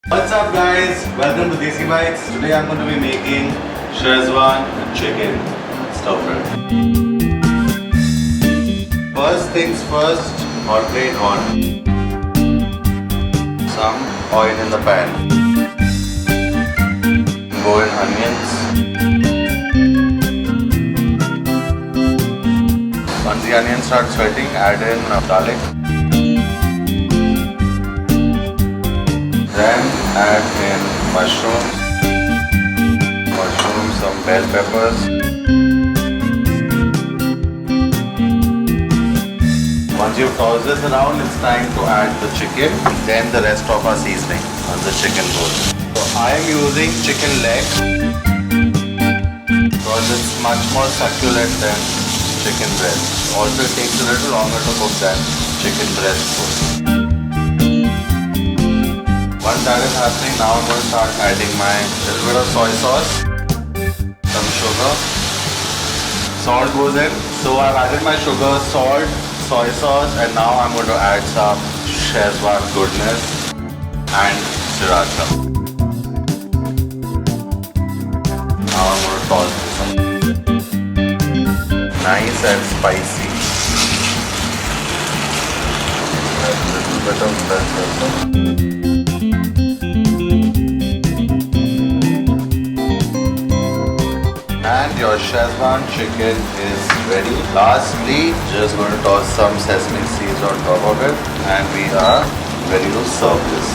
What's up guys? Welcome to Desi Bites. Today I'm going to be making Schezwan chicken stir fry. First things first, hot plate on. Some oil in the pan. Go in onions. Once the onions start sweating, add in garlic. Then add in mushrooms, some bell peppers. Once you've tossed this around, it's time to add the chicken, then the rest of our seasoning on the chicken bowl. So I am using chicken leg because it's much more succulent than chicken breast. Also it takes a little longer to cook than chicken breast food. Once that is happening, now I'm going to start adding my little bit of soy sauce, some sugar, salt goes in. So I've added my sugar, salt, soy sauce, and now I'm going to add some Schezwan goodness and sriracha. Now I'm going to toss this up. Nice and spicy. Add a little bit of bell pepper. And your Schezwan chicken is ready. Lastly, just going to toss some sesame seeds on top of it, and we are ready to serve this.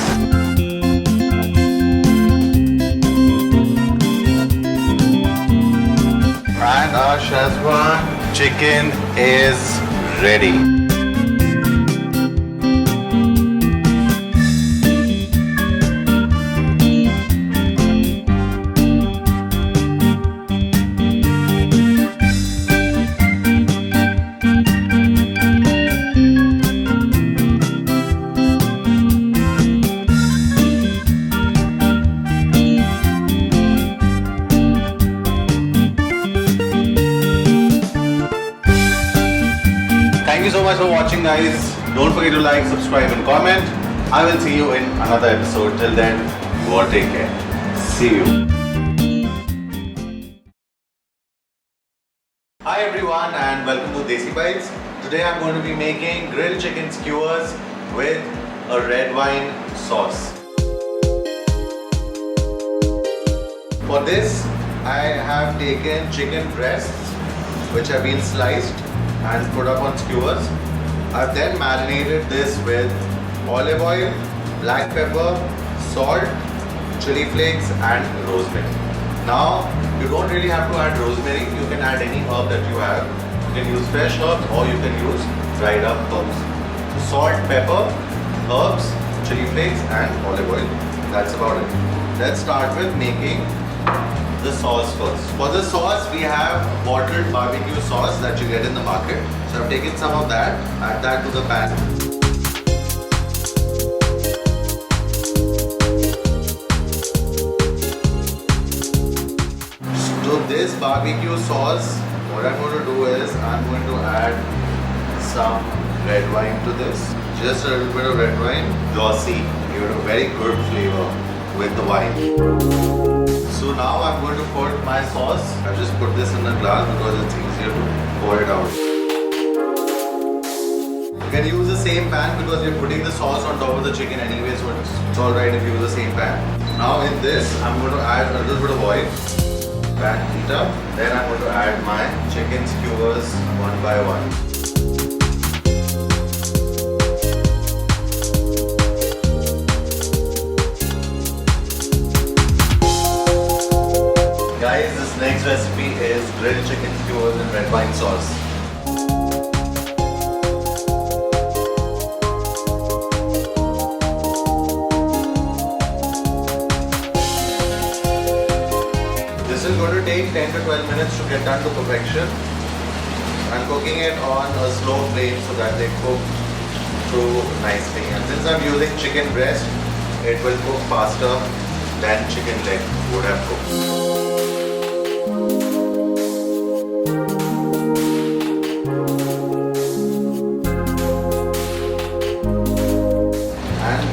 And our Schezwan chicken is ready. Thank you so much for watching guys. Don't forget to like, subscribe and comment. I will see you in another episode. Till then, go on, take care. See you. Hi everyone and welcome to Desi Bites. Today I'm going to be making grilled chicken skewers with a red wine sauce. For this, I have taken chicken breasts which have been sliced and put up on skewers. I've then marinated this with olive oil, black pepper, salt, chili flakes and rosemary. Now, you don't really have to add rosemary, you can add any herb that you have. You can use fresh herbs or you can use dried up herbs. So salt, pepper, herbs, chili flakes and olive oil. That's about it. Let's start with making the sauce first. For the sauce, we have bottled barbecue sauce that you get in the market. So I've taken some of that, add that to the pan. To this barbecue sauce, what I'm going to do is I'm going to add some red wine to this. Just a little bit of red wine, glossy, give it a very good flavor with the wine. So now I'm going to put my sauce. I've just put this in a glass because it's easier to pour it out. You can use the same pan because we're putting the sauce on top of the chicken anyway, so it's alright if you use the same pan. Now in this, I'm going to add a little bit of oil. Pan heat up. Then I'm going to add my chicken skewers one by one. Guys, this next recipe is grilled chicken skewers in red wine sauce. This is going to take 10 to 12 minutes to get done to perfection. I'm cooking it on a slow flame so that they cook through nicely. And since I'm using chicken breast, it will cook faster than chicken leg would have cooked.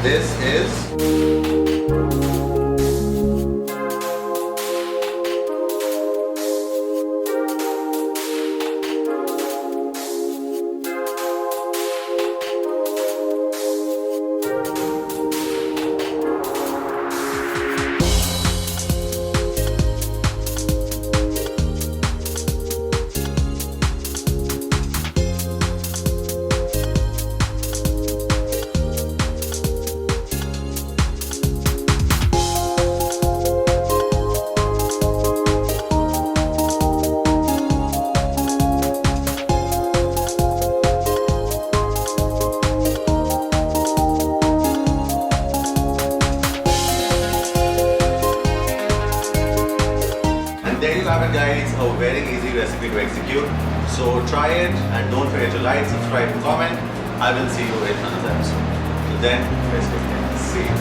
This is that, guys, a very easy recipe to execute. So try it and don't forget to like, subscribe, and comment. I will see you in another episode. Till then, let's begin. See you.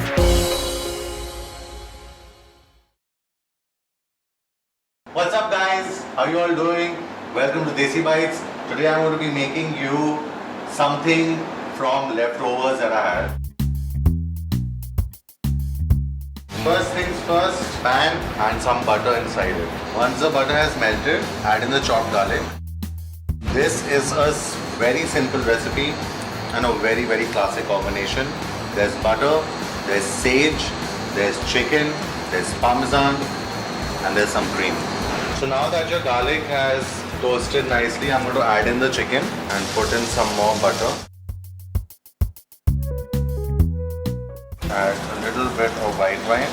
What's up, guys? How you all doing? Welcome to Desi Bites. Today I'm going to be making you something from leftovers that I had. First things first, pan and some butter inside it. Once the butter has melted, add in the chopped garlic. This is a very simple recipe and a very classic combination. There's butter, there's sage, there's chicken, there's parmesan, and there's some cream. So now that your garlic has toasted nicely, I'm going to add in the chicken and put in some more butter. Add a little bit of white wine.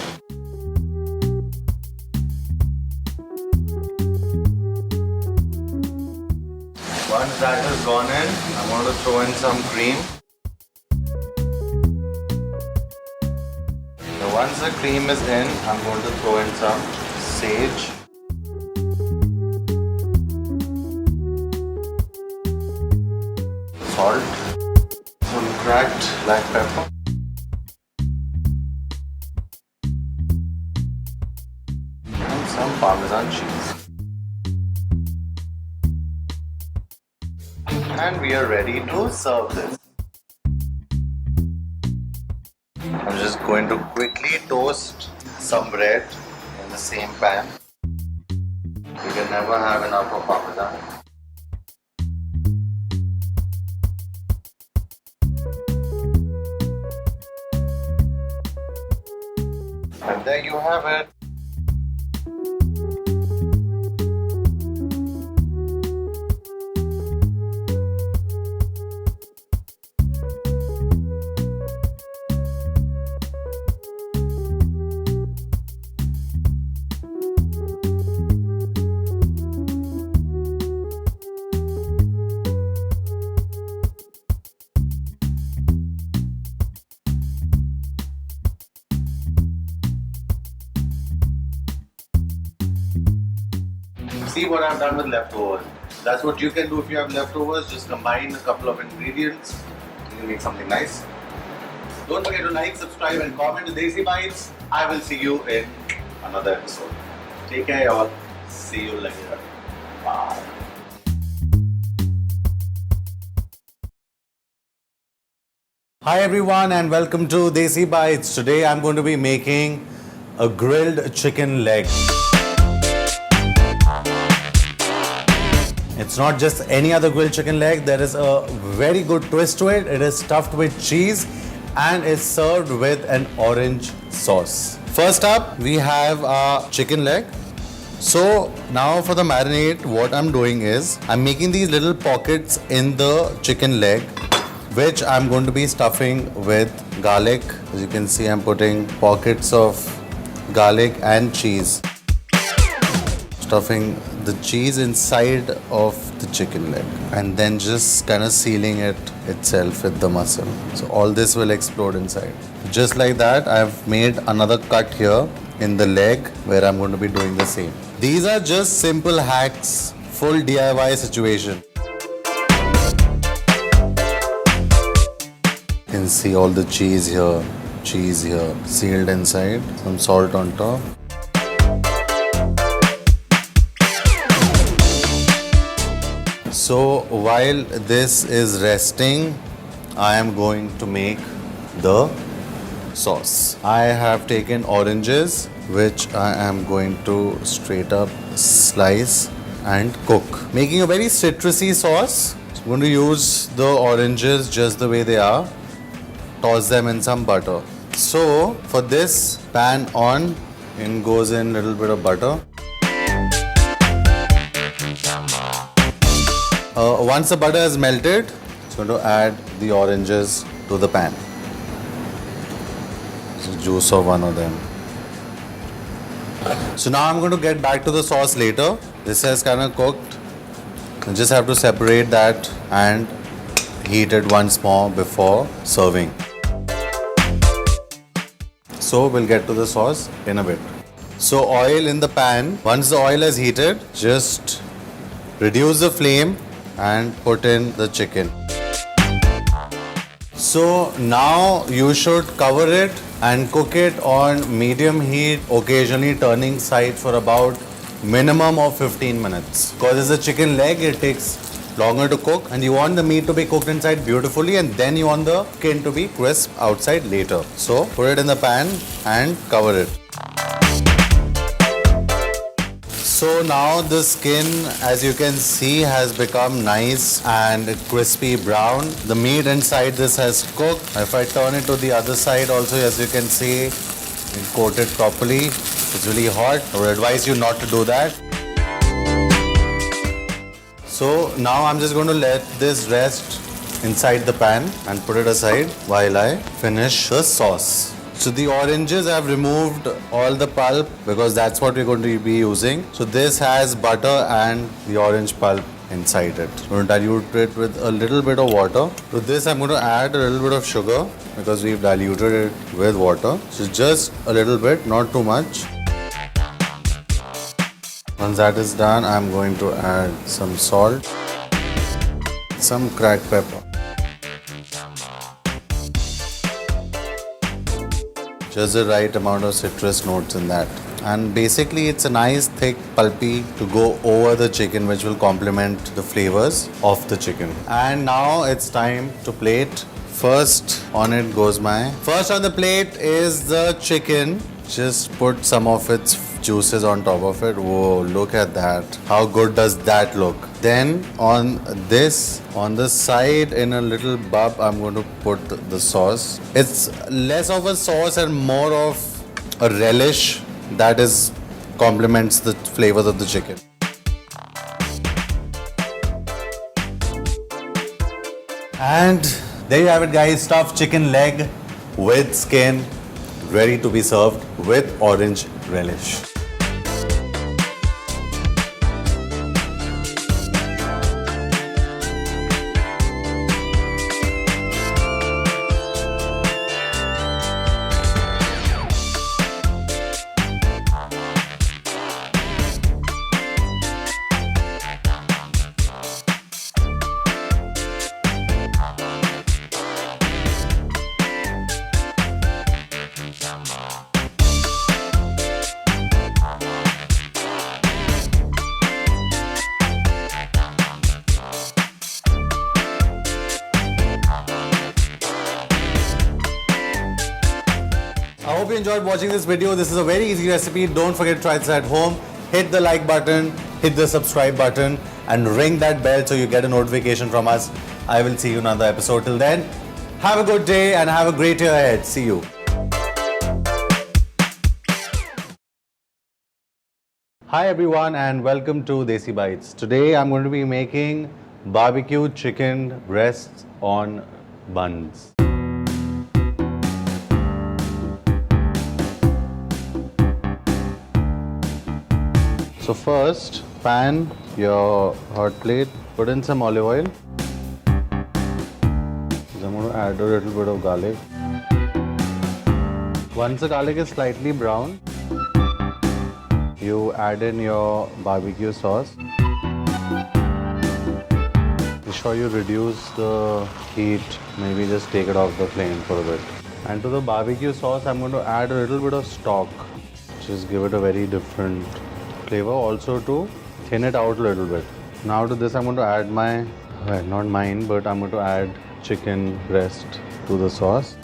Once that has gone in, I'm going to throw in some cream. Now once the cream is in, I'm going to throw in some sage. Salt. Some cracked black pepper. And some Parmesan cheese. And we are ready to serve this. I'm just going to quickly toast some bread in the same pan. You can never have enough of Parmesan. And there you have it. See what I've done with leftovers. That's what you can do if you have leftovers. Just combine a couple of ingredients. You can make something nice. Don't forget to like, subscribe, and comment to Desi Bites. I will see you in another episode. Take care, y'all. See you later. Bye. Hi everyone and welcome to Desi Bites. Today I'm going to be making a grilled chicken leg. It's not just any other grilled chicken leg. There is a very good twist to it. It is stuffed with cheese and is served with an orange sauce. First up, we have our chicken leg. So now for the marinade, what I'm doing is I'm making these little pockets in the chicken leg, which I'm going to be stuffing with garlic. As you can see, I'm putting pockets of garlic and cheese. Stuffing the cheese inside of the chicken leg and then just kind of sealing it itself with the muscle. So all this will explode inside. Just like that, I've made another cut here in the leg where I'm going to be doing the same. These are just simple hacks, full DIY situation. You can see all the cheese here, sealed inside, some salt on top. So while this is resting, I am going to make the sauce. I have taken oranges, which I am going to straight up slice and cook. Making a very citrusy sauce. I'm going to use the oranges just the way they are. Toss them in some butter. So for this, pan on, in goes in a little bit of butter. Once the butter is melted, it's going to add the oranges to the pan. The juice of one of them. So now I'm going to get back to the sauce later. This has kind of cooked. You just have to separate that and heat it once more before serving. So we'll get to the sauce in a bit. So oil in the pan. Once the oil is heated, just reduce the flame and put in the chicken. So now you should cover it and cook it on medium heat, occasionally turning side for about minimum of 15 minutes. Because it's a chicken leg, it takes longer to cook, and you want the meat to be cooked inside beautifully, and then you want the skin to be crisp outside later. So put it in the pan and cover it. So now the skin, as you can see, has become nice and crispy brown. The meat inside this has cooked. If I turn it to the other side also, as you can see, coat it properly. It's really hot. I would advise you not to do that. So now I'm just going to let this rest inside the pan and put it aside while I finish the sauce. So the oranges, I've removed all the pulp because that's what we're going to be using. So this has butter and the orange pulp inside it. I'm going to dilute it with a little bit of water. To this I'm going to add a little bit of sugar because we've diluted it with water. So just a little bit, not too much. Once that is done, I'm going to add some salt, some cracked pepper. Just the right amount of citrus notes in that. And basically it's a nice thick pulpy to go over the chicken, which will complement the flavors of the chicken. And now it's time to plate. First on it goes First on the plate is the chicken. Just put some of its juices on top of it. Whoa, look at that. How good does that look? Then on this, on the side in a little bub, I'm going to put the sauce. It's less of a sauce and more of a relish that is complements the flavors of the chicken. And there you have it, guys. Stuffed chicken leg with skin, ready to be served with orange relish. I hope you enjoyed watching this video. This is a very easy recipe. Don't forget to try this at home. Hit the like button, hit the subscribe button, and ring that bell so you get a notification from us. I will see you in another episode. Till then, have a good day and have a great year ahead. See you. Hi everyone and welcome to Desi Bites. Today I'm going to be making barbecue chicken breasts on buns. So first, pan your hot plate, put in some olive oil. I'm going to add a little bit of garlic. Once the garlic is slightly brown, you add in your barbecue sauce. Be sure you reduce the heat, maybe just take it off the flame for a bit. And to the barbecue sauce, I'm going to add a little bit of stock. Just give it a very different flavor, also to thin it out a little bit. Now to this I'm going to add my, well, not mine, but I'm going to add chicken breast to the sauce.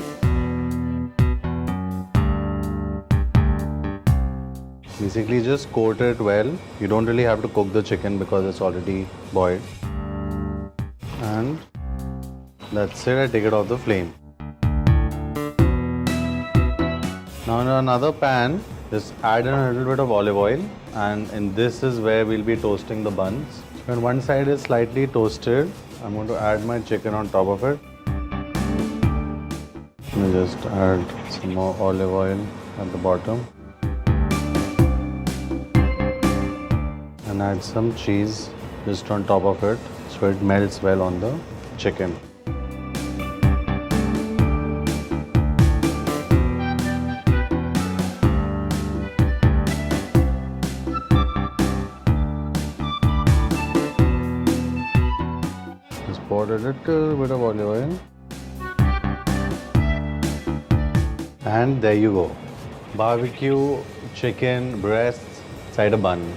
Basically just coat it well. You don't really have to cook the chicken because it's already boiled. And that's it, I take it off the flame. Now in another pan, just add in a little bit of olive oil, and this is where we'll be toasting the buns. When one side is slightly toasted, I'm going to add my chicken on top of it. Let me just add some more olive oil at the bottom. And add some cheese just on top of it so it melts well on the chicken. Put a little bit of olive oil. And there you go. Barbecue chicken breast side a bun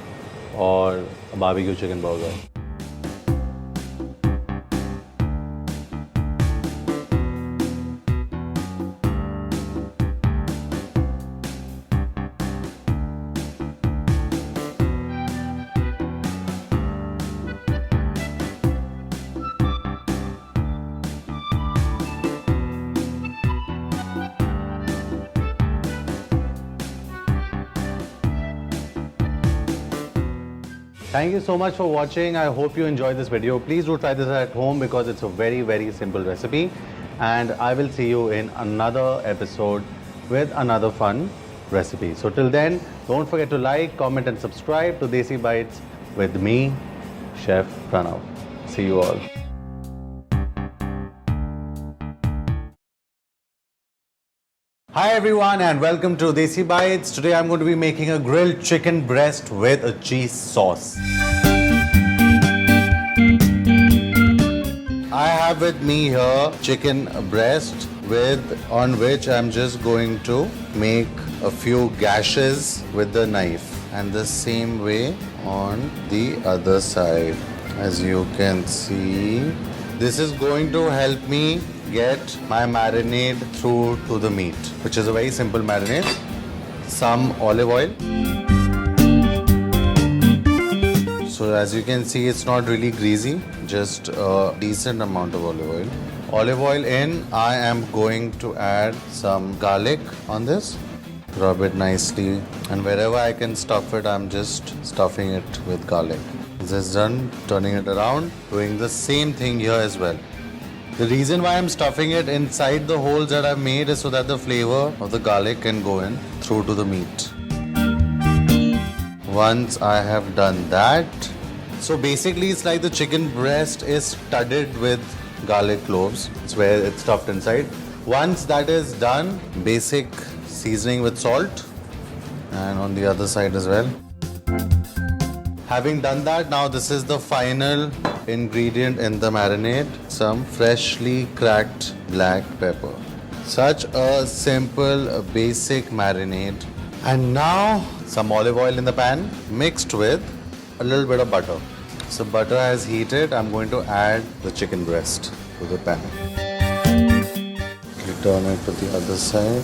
or a barbecue chicken burger. Thank you so much for watching. I hope you enjoyed this video. Please do try this at home because it's a very simple recipe. And I will see you in another episode with another fun recipe. So till then, don't forget to like, comment and subscribe to Desi Bites with me, Chef Pranav. See you all. Hi everyone and welcome to Desi Bites. Today I'm going to be making a grilled chicken breast with a cheese sauce. I have with me here chicken breast on which I'm just going to make a few gashes with the knife, and the same way on the other side. As you can see, this is going to help me get my marinade through to the meat, which is a very simple marinade. Some olive oil. So as you can see, it's not really greasy, just a decent amount of olive oil. Olive oil in, I am going to add some garlic on this. Rub it nicely, and wherever I can stuff it, I'm just stuffing it with garlic. This is done, turning it around, doing the same thing here as well. The reason why I'm stuffing it inside the holes that I've made is so that the flavor of the garlic can go in through to the meat. Once I have done that, so basically it's like the chicken breast is studded with garlic cloves. It's where it's stuffed inside. Once that is done, basic seasoning with salt, and on the other side as well. Having done that, now this is the final ingredient in the marinade, some freshly cracked black pepper. Such a simple basic marinade. And now some olive oil in the pan mixed with a little bit of butter. So butter has heated, I'm going to add the chicken breast to the pan. Turn it to the other side.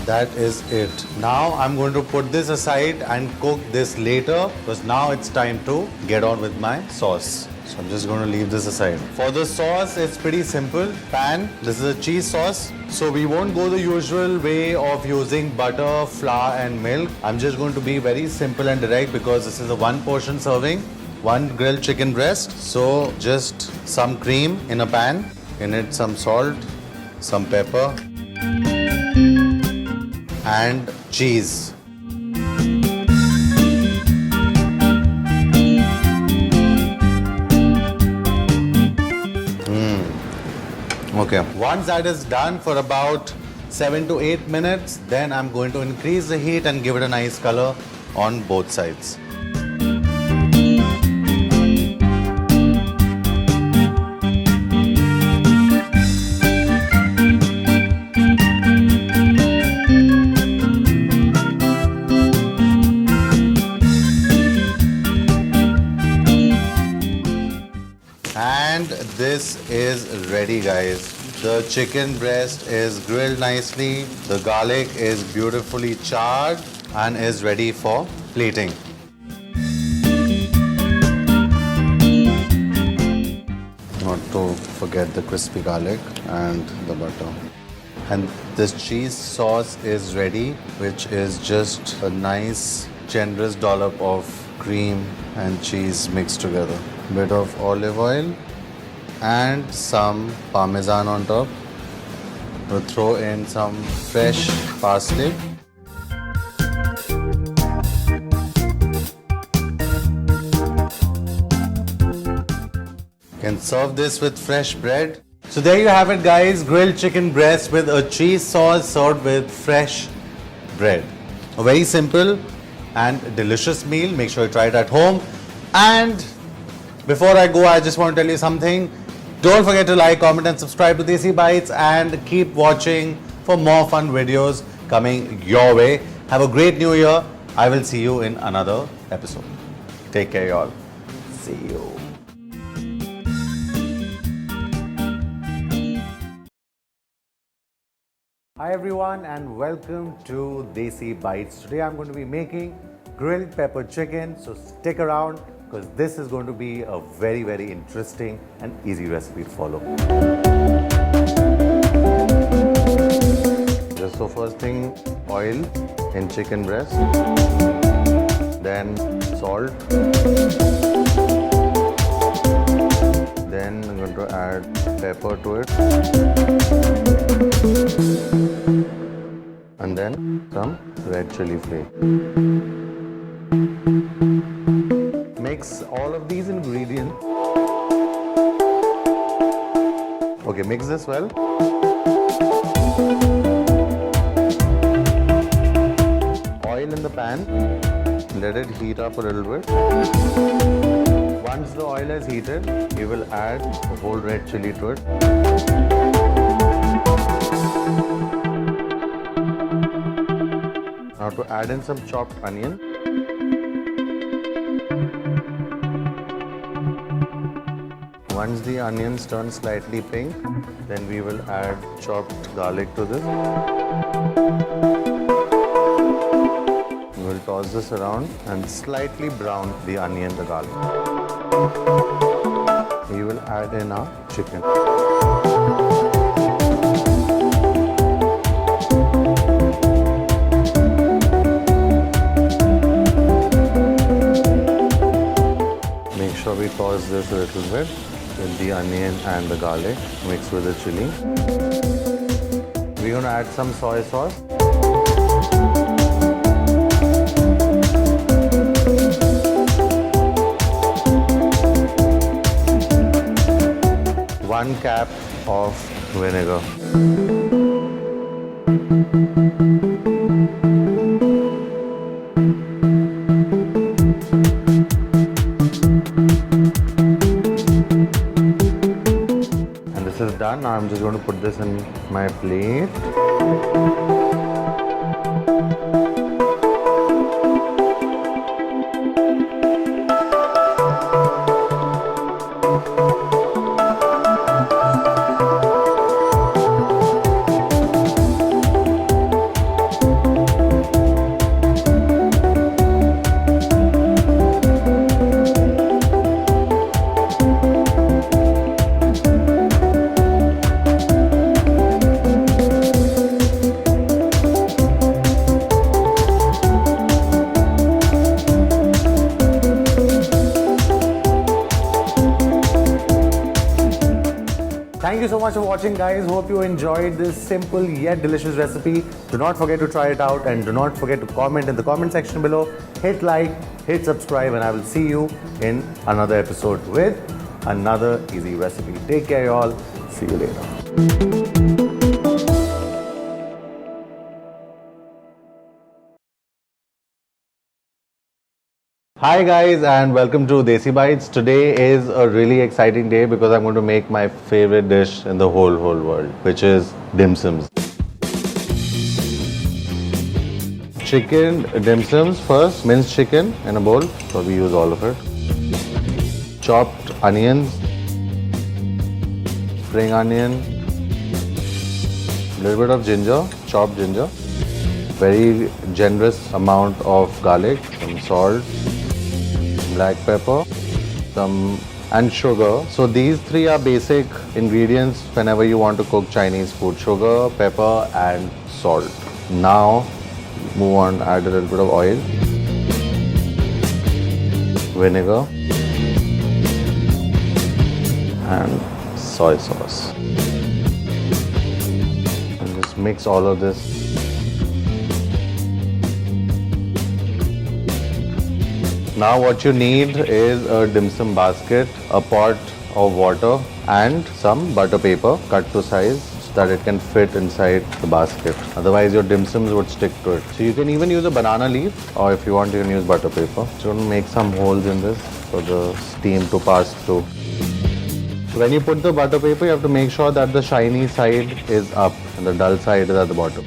That is it. Now I'm going to put this aside and cook this later because now it's time to get on with my sauce. So I'm just going to leave this aside. For the sauce, it's pretty simple. Pan, this is a cheese sauce. So we won't go the usual way of using butter, flour and milk. I'm just going to be very simple and direct because this is a one portion serving, one grilled chicken breast. So just some cream in a pan, in it some salt, some pepper and cheese. Okay. Once that is done for about 7 to 8 minutes, then I'm going to increase the heat and give it a nice color on both sides. And this is ready, guys. The chicken breast is grilled nicely. The garlic is beautifully charred and is ready for plating. Not to forget the crispy garlic and the butter. And this cheese sauce is ready, which is just a nice generous dollop of cream and cheese mixed together. Bit of olive oil and some parmesan on top. We'll throw in some fresh parsley. You can serve this with fresh bread. So there you have it, guys, grilled chicken breast with a cheese sauce served with fresh bread. A very simple and delicious meal. Make sure you try it at home. And Before I go, I just want to tell you something. Don't forget to like, comment and subscribe to Desi Bites and keep watching for more fun videos coming your way. Have a great new year. I will see you in another episode. Take care, y'all. See you. Hi everyone and welcome to Desi Bites. Today I'm going to be making grilled pepper chicken, so stick around because this is going to be a very interesting and easy recipe to follow. Just so first thing, oil in chicken breast, then salt, then I'm going to add pepper to it, and then some red chili flake. Mix all of these ingredients. Okay, mix this well. Oil in the pan. Let it heat up a little bit. Once the oil is heated, you will add a whole red chili to it. Now to add in some chopped onion. Once the onions turn slightly pink, then we will add chopped garlic to this. We will toss this around and slightly brown the onion, the garlic. We will add in our chicken. Make sure we toss this a little bit with the onion and the garlic mixed with the chili. We're going to add some soy sauce. One cap of vinegar. This is done. Now I'm just going to put this in my plate. Thank you so much for watching, guys. Hope you enjoyed this simple yet delicious recipe. Do not forget to try it out and do not forget to comment in the comment section below. Hit like, hit subscribe, and I will see you in another episode with another easy recipe. Take care, y'all. See you later. Hi guys and welcome to Desi Bites. Today is a really exciting day because I'm going to make my favorite dish in the whole world, which is Dimsums. Chicken Dimsums first, minced chicken in a bowl, so we use all of it. Chopped onions, spring onion, a little bit of ginger, chopped ginger, very generous amount of garlic, some salt, black pepper, and sugar. So these three are basic ingredients whenever you want to cook Chinese food: sugar, pepper, and salt. Now move on, add a little bit of oil, vinegar, and soy sauce. And just mix all of this. Now what you need is a dim sum basket, a pot of water and some butter paper cut to size so that it can fit inside the basket. Otherwise your dim sums would stick to it. So you can even use a banana leaf, or if you want you can use butter paper. So I'm going to make some holes in this. for the steam to pass through. So when you put the butter paper, you have to make sure that the shiny side is up and the dull side is at the bottom.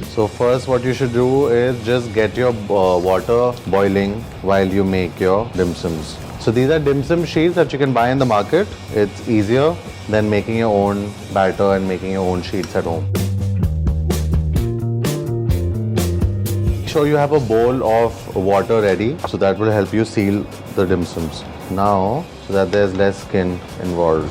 So first what you should do is just get your water boiling while you make your dim sums. So these are dim sum sheets that you can buy in the market. It's easier than making your own batter and making your own sheets at home. Make sure you have a bowl of water ready, so that will help you seal the dim sums. Now, so that there's less skin involved.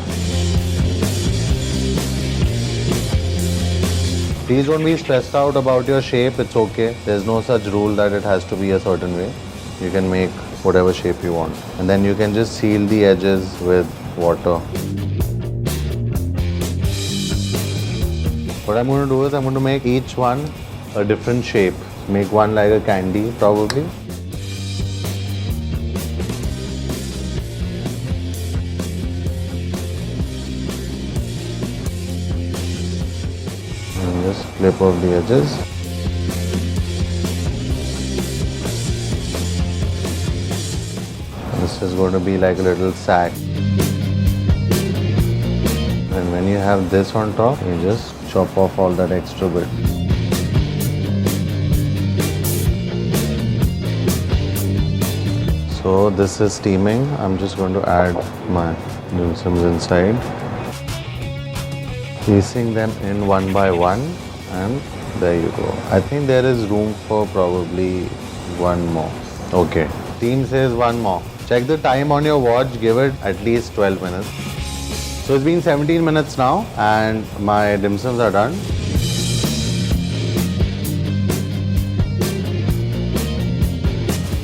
Please don't be stressed out about your shape, it's okay. There's no such rule that it has to be a certain way. You can make whatever shape you want. And then you can just seal the edges with water. What I'm going to do is I'm going to make each one a different shape. Make one like a candy probably. And just clip off the edges. This is going to be like a little sack. And when you have this on top, you just chop off all that extra bit. So this is steaming. I'm just going to add my dimsums inside. Placing them in one by one, and there you go. I think there is room for probably one more. Okay, team says one more. Check the time on your watch, give it at least 12 minutes. So it's been 17 minutes now and my dim sums are done.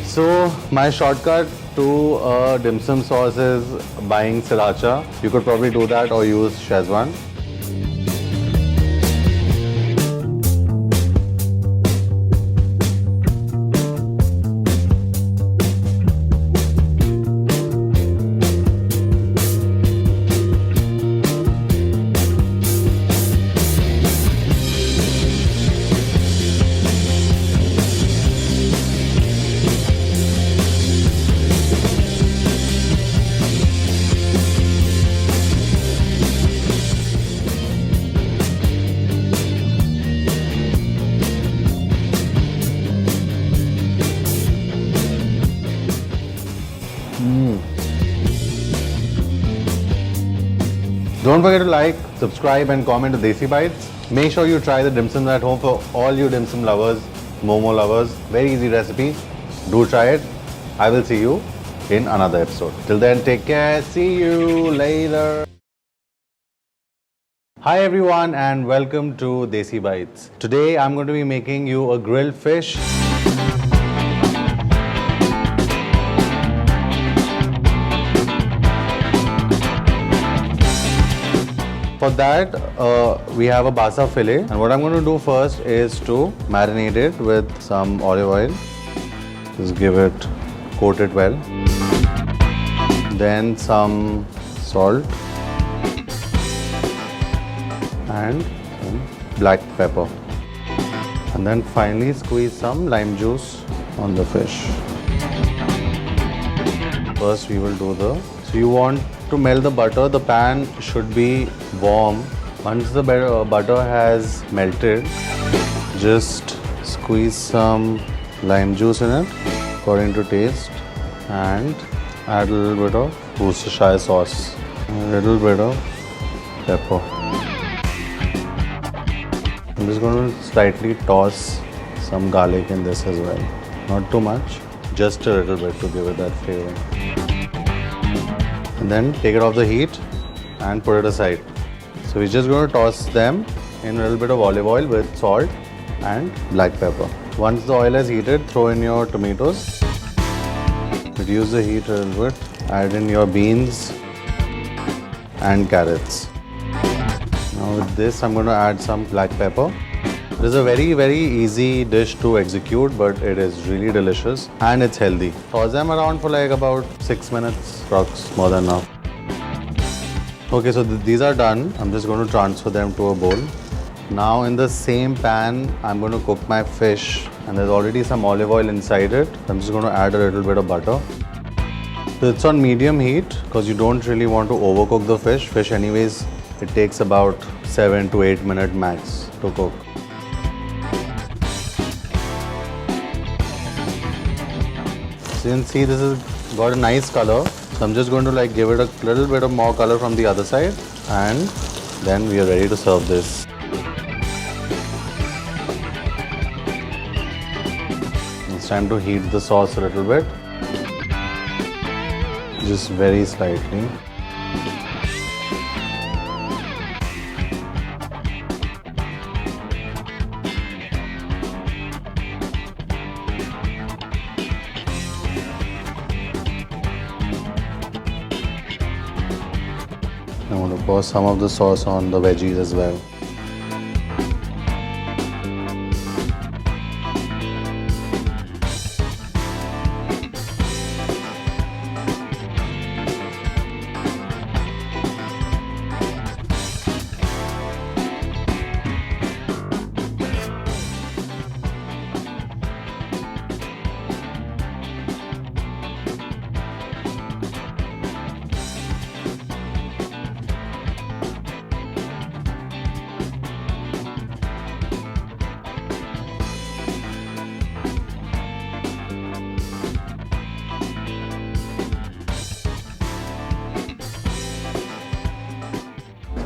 So my shortcut to a dim sum sauce is buying sriracha. You could probably do that or use Schezwan. Don't forget to like, subscribe and comment to Desi Bites. Make sure you try the dim sum at home for all you dim sum lovers, momo lovers. Very easy recipe. Do try it. I will see you in another episode. Till then, take care. See you later. Hi everyone and welcome to Desi Bites. Today I'm going to be making you a grilled fish. For that, we have a basa fillet, and what I'm going to do first is to marinate it with some olive oil. Just give it, coat it well. Then some salt and some black pepper. And then finally squeeze some lime juice on the fish. First we will do so you want to melt the butter, the pan should be warm. Once the butter has melted, just squeeze some lime juice in it according to taste and add a little bit of Worcestershire sauce, a little bit of pepper. I'm just going to slightly toss some garlic in this as well. Not too much, just a little bit to give it that flavor. And then take it off the heat and put it aside. So we're just going to toss them in a little bit of olive oil with salt and black pepper. Once the oil has heated, throw in your tomatoes. Reduce the heat a little bit. Add in your beans and carrots. Now with this, I'm going to add some black pepper. It is a very easy dish to execute, but it is really delicious and it's healthy. Toss them around for like about 6 minutes, approx, more than enough. Okay, so these are done. I'm just going to transfer them to a bowl. Now in the same pan, I'm going to cook my fish and there's already some olive oil inside it. I'm just going to add a little bit of butter. So it's on medium heat because you don't really want to overcook the fish. Fish anyways, it takes about 7 to 8 minutes max to cook. So you can see this has got a nice color. So I'm just going to like give it a little bit of more color from the other side, and then we are ready to serve this. It's time to heat the sauce a little bit. Just very slightly. I'm going to pour some of the sauce on the veggies as well.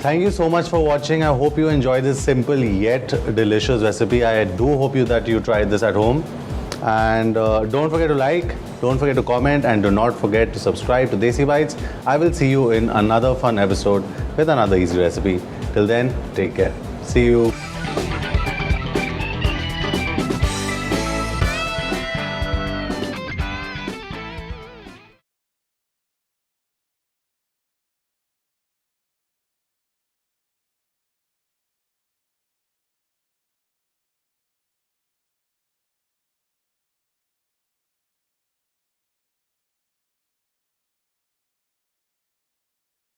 Thank you so much for watching. I hope you enjoy this simple yet delicious recipe. I do hope that you tried this at home. And don't forget to like, don't forget to comment, and do not forget to subscribe to Desi Bites. I will see you in another fun episode with another easy recipe. Till then, take care. See you.